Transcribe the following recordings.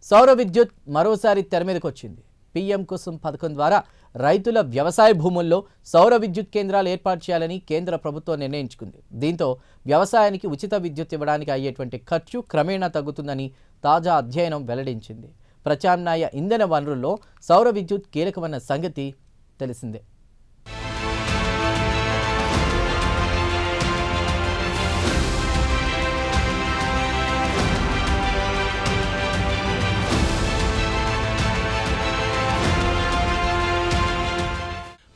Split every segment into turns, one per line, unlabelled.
సౌర విద్యుత్ మరోసారి తెర మీదకు వచ్చింది. పీఎం కుసుమ్ పథకం ద్వారా రైతుల వ్యవసాయ భూముల్లో సౌర విద్యుత్ కేంద్రాలు ఏర్పాటు చేయాలని కేంద్ర ప్రభుత్వం నిర్ణయించుకుంది. దీంతో వ్యవసాయానికి ఉచిత విద్యుత్ ఇవ్వడానికి అయ్యేటువంటి ఖర్చు క్రమేణా తగ్గుతుందని తాజా అధ్యయనం వెల్లడించింది. ప్రత్యామ్నాయ ఇంధన వనరుల్లో సౌర విద్యుత్ కీలకమైన సంగతి తెలిసిందే.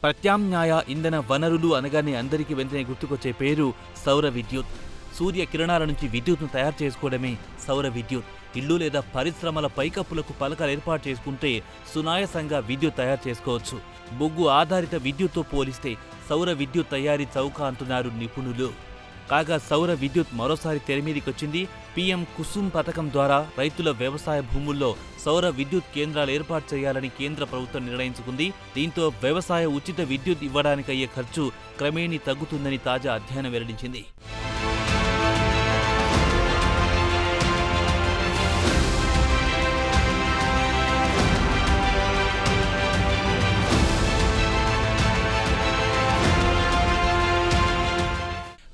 ప్రత్యామ్నాయ ఇంధన వనరులు అనగానే అందరికీ వెంటనే గుర్తుకొచ్చే పేరు సౌర విద్యుత్. సూర్య కిరణాల నుంచి విద్యుత్ను తయారు చేసుకోవడమే సౌర విద్యుత్. ఇల్లు లేదా పరిశ్రమల పైకప్పులకు పలకలు ఏర్పాటు చేసుకుంటే సునాయాసంగా విద్యుత్ తయారు చేసుకోవచ్చు. బొగ్గు ఆధారిత విద్యుత్తో పోలిస్తే సౌర విద్యుత్ తయారీ చౌక అంటున్నారు నిపుణులు. కాగా సౌర విద్యుత్ మరోసారి తెరమీదికొచ్చింది. పీఎం కుసుమ్ పథకం ద్వారా రైతుల వ్యవసాయ భూముల్లో సౌర విద్యుత్ కేంద్రాలు ఏర్పాటు చేయాలని కేంద్ర ప్రభుత్వం నిర్ణయించుకుంది. దీంతో వ్యవసాయ ఉచిత విద్యుత్ ఇవ్వడానికయ్యే ఖర్చు క్రమేణీ తగ్గుతుందని తాజా అధ్యయనం వెల్లడించింది.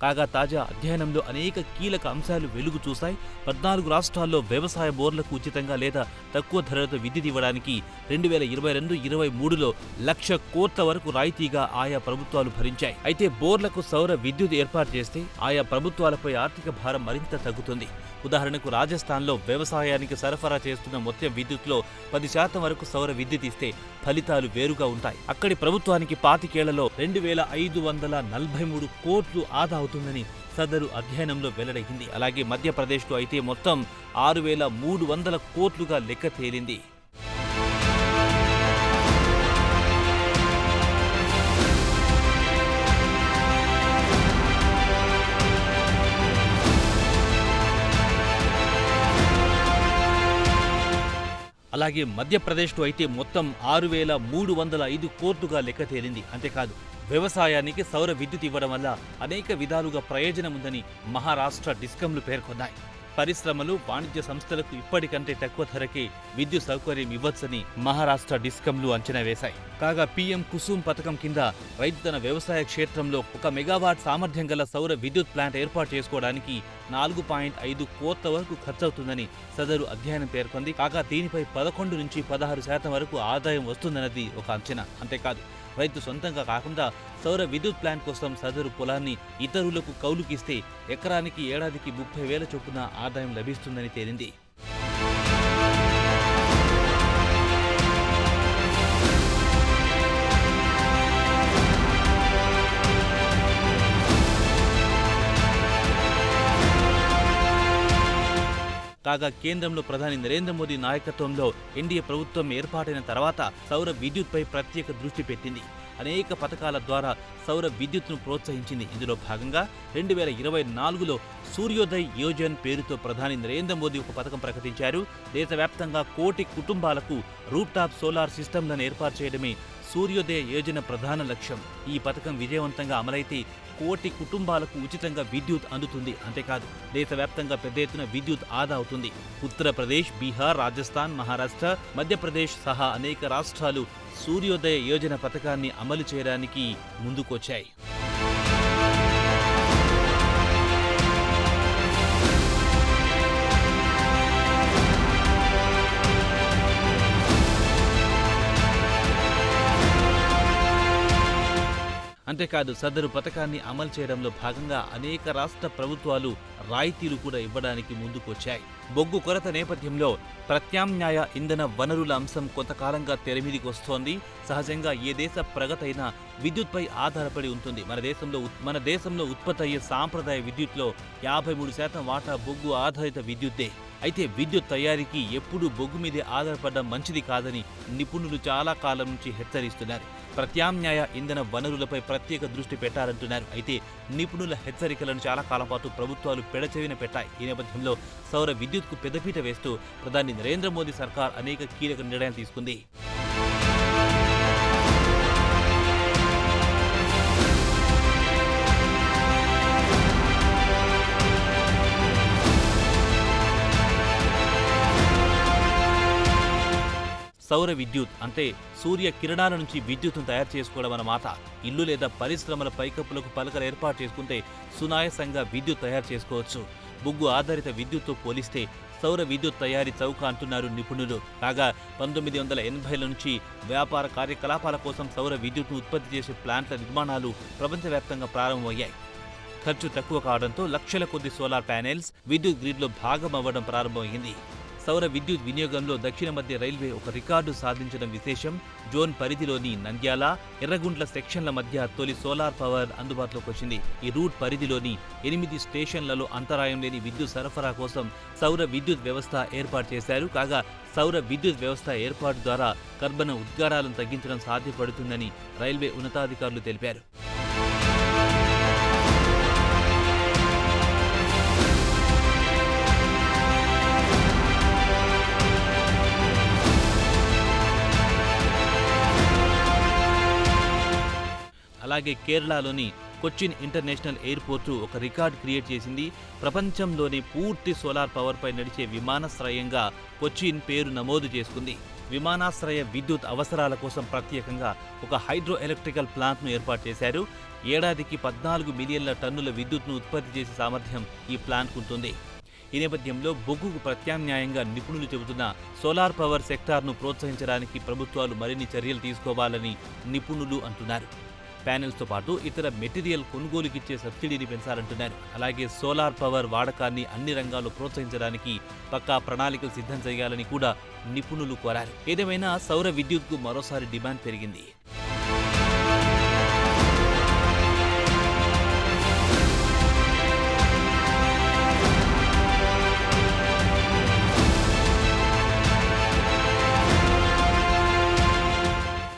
కాగా తాజా అధ్యయనంలో అనేక కీలక అంశాలు వెలుగు చూశాయి. 14 రాష్ట్రాల్లో వ్యవసాయ బోర్లకు ఉచితంగా లేదా తక్కువ ధరలతో విద్యుత్ ఇవ్వడానికి 2022-23లో 1,00,000 కోట్ల వరకు రాయితీగా ఆయా ప్రభుత్వాలు భరించాయి. అయితే బోర్లకు సౌర విద్యుత్ ఏర్పాటు చేస్తే ఆయా ప్రభుత్వాలపై ఆర్థిక భారం మరింత తగ్గుతుంది. ఉదాహరణకు రాజస్థాన్లో వ్యవసాయానికి సరఫరా చేస్తున్న మొత్తం విద్యుత్లో 10% వరకు సౌర విద్యుత్ ఇస్తే ఫలితాలు వేరుగా ఉంటాయి. అక్కడి ప్రభుత్వానికి 25 ఏళ్లలో 2,543 కోట్లు ఆదా అవుతుందని సదరు అధ్యయనంలో వెల్లడైంది. అలాగే మధ్యప్రదేశ్లో అయితే మొత్తం 6,300 కోట్లుగా లెక్క తేలింది. అలాగే మధ్యప్రదేశ్లో అయితే మొత్తం 6,305 కోట్లుగా లెక్క తేలింది. అంతేకాదు వ్యవసాయానికి సౌర విద్యుత్ ఇవ్వడం వల్ల అనేక విధాలుగా ప్రయోజనం ఉందని మహారాష్ట్ర డిస్కంలు పేర్కొన్నాయి. పరిశ్రమలు, వాణిజ్య సంస్థలకు ఇప్పటికంటే తక్కువ ధరకే విద్యుత్ సౌకర్యం ఇవ్వొచ్చని మహారాష్ట్ర డిస్కంలు అంచనా వేశాయి. కాగా పీఎం కుసుమ్ పథకం కింద రైతు తన వ్యవసాయ క్షేత్రంలో 1 మెగావాట్ సామర్థ్యం గల సౌర విద్యుత్ ప్లాంట్ ఏర్పాటు చేసుకోవడానికి 4.5 కోట్ల వరకు ఖర్చవుతుందని సదరు అధ్యయనం పేర్కొంది. కాగా దీనిపై 11-16% వరకు ఆదాయం వస్తుందన్నది ఒక అంచనా. అంతేకాదు రైతు సొంతంగా కాకుండా సౌర విద్యుత్ ప్లాంట్ కోసం సదరు పొలాన్ని ఇతరులకు కౌలుకిస్తే ఎకరానికి ఏడాదికి 30,000 చొప్పున ఆదాయం లభిస్తుందని తేలింది. కాగా కేంద్రంలో ప్రధాని నరేంద్ర మోదీ నాయకత్వంలో ఎన్డీఏ ప్రభుత్వం ఏర్పాటైన తర్వాత సౌర విద్యుత్పై ప్రత్యేక దృష్టి పెట్టింది. అనేక పథకాల ద్వారా సౌర విద్యుత్ను ప్రోత్సహించింది. ఇందులో భాగంగా 2024లో సూర్యోదయ్ యోజన్ పేరుతో ప్రధాని నరేంద్ర మోదీ ఒక పథకం ప్రకటించారు. దేశవ్యాప్తంగా 1 కోటి కుటుంబాలకు రూఫ్టాప్ సోలార్ సిస్టమ్లను ఏర్పాటు చేయడమే సూర్యోదయ యోజన ప్రధాన లక్ష్యం. ఈ పథకం విజయవంతంగా అమలైతే 1 కోటి కుటుంబాలకు ఉచితంగా విద్యుత్ అందుతుంది. అంతేకాదు దేశవ్యాప్తంగా పెద్ద ఎత్తున విద్యుత్ ఆదా అవుతుంది. ఉత్తరప్రదేశ్, బీహార్, రాజస్థాన్, మహారాష్ట్ర, మధ్యప్రదేశ్ సహా అనేక రాష్ట్రాలు సూర్యోదయ యోజన పథకాన్ని అమలు చేయడానికి ముందుకొచ్చాయి. అంతేకాదు సదరు పథకాన్ని అమలు చేయడంలో భాగంగా అనేక రాష్ట్ర ప్రభుత్వాలు రాయితీలు కూడా ఇవ్వడానికి ముందుకొచ్చాయి. బొగ్గు కొరత నేపథ్యంలో ప్రత్యామ్నాయ ఇంధన వనరుల అంశం కొంతకాలంగా తెరమీదికి వస్తోంది. సహజంగా ఏ దేశ ప్రగతి అయినా విద్యుత్పై ఆధారపడి ఉంటుంది. మన దేశంలో ఉత్పత్తి అయ్యే సాంప్రదాయ విద్యుత్లో 53% వాటా బొగ్గు ఆధారిత విద్యుత్తే. అయితే విద్యుత్ తయారీకి ఎప్పుడూ బొగ్గు మీదే ఆధారపడడం మంచిది కాదని నిపుణులు చాలా కాలం నుంచి హెచ్చరిస్తున్నారు. ప్రత్యామ్నాయ ఇంధన వనరులపై ప్రత్యేక దృష్టి పెట్టారంటున్నారు. అయితే నిపుణుల హెచ్చరికలను చాలా కాలం పాటు ప్రభుత్వాలు పెడచెవిన పెట్టాయి. ఈ నేపథ్యంలో సౌర విద్యుత్కు పెద్దపీట వేస్తూ ప్రధాని నరేంద్ర మోదీ సర్కార్ అనేక కీలక నిర్ణయాలు తీసుకుంది. సౌర విద్యుత్ అంటే సూర్య కిరణాల నుంచి విద్యుత్తును తయారు చేసుకోవడం అన్నమాట. ఇల్లు లేదా పరిశ్రమల పైకప్పులకు పలకలు ఏర్పాటు చేసుకుంటే సునాయాసంగా విద్యుత్ తయారు చేసుకోవచ్చు. బొగ్గు ఆధారిత విద్యుత్తో పోలిస్తే సౌర విద్యుత్ తయారీ చౌక అంటున్నారు నిపుణులు. కాగా 1980ల నుంచి వ్యాపార కార్యకలాపాల కోసం సౌర విద్యుత్ను ఉత్పత్తి చేసే ప్లాంట్ల నిర్మాణాలు ప్రపంచవ్యాప్తంగా ప్రారంభమయ్యాయి. ఖర్చు తక్కువ కావడంతో లక్షల కొద్ది సోలార్ ప్యానెల్స్ విద్యుత్ గ్రిడ్లో భాగమవ్వడం ప్రారంభమైంది. సౌర విద్యుత్ వినియోగంలో దక్షిణ మధ్య రైల్వే ఒక రికార్డు సాధించడం విశేషం. జోన్ పరిధిలోని నంద్యాల, ఎర్రగుంట్ల సెక్షన్ల మధ్య తొలి సోలార్ పవర్ అందుబాటులోకి వచ్చింది. ఈ రూట్ పరిధిలోని 8 స్టేషన్లలో అంతరాయం లేని విద్యుత్ సరఫరా కోసం సౌర విద్యుత్ వ్యవస్థ ఏర్పాటు చేశారు. కాగా సౌర విద్యుత్ వ్యవస్థ ఏర్పాటు ద్వారా కర్బన ఉద్గారాలను తగ్గించడం సాధ్యపడుతుందని రైల్వే ఉన్నతాధికారులు తెలిపారు. అలాగే కేరళలోని కొచ్చిన్ ఇంటర్నేషనల్ ఎయిర్పోర్టు ఒక రికార్డ్ క్రియేట్ చేసింది. ప్రపంచంలోని పూర్తి సోలార్ పవర్పై నడిచే విమానాశ్రయంగా కొచ్చిన్ పేరు నమోదు చేసుకుంది. విమానాశ్రయ విద్యుత్ అవసరాల కోసం ప్రత్యేకంగా ఒక హైడ్రో ఎలక్ట్రికల్ ప్లాంట్ను ఏర్పాటు చేశారు. ఏడాదికి 14 మిలియన్ల టన్నుల విద్యుత్ను ఉత్పత్తి చేసే సామర్థ్యం ఈ ప్లాంట్కు ఉంటుంది. ఈ నేపథ్యంలో బొగ్గుకు ప్రత్యామ్నాయంగా నిపుణులు చెబుతున్న సోలార్ పవర్ సెక్టార్ను ప్రోత్సహించడానికి ప్రభుత్వాలు మరిన్ని చర్యలు తీసుకోవాలని నిపుణులు అంటున్నారు. ప్యానెల్స్తో పాటు ఇతర మెటీరియల్ కొనుగోలుకిచ్చే సబ్సిడీని పెంచాలంటున్నారు. అలాగే సోలార్ పవర్ వాడకాన్ని అన్ని రంగాల్లో ప్రోత్సహించడానికి పక్కా ప్రణాళికలు సిద్ధం చేయాలని కూడా నిపుణులు కోరారు. ఏదేమైనా సౌర విద్యుత్కు మరోసారి డిమాండ్ పెరిగింది.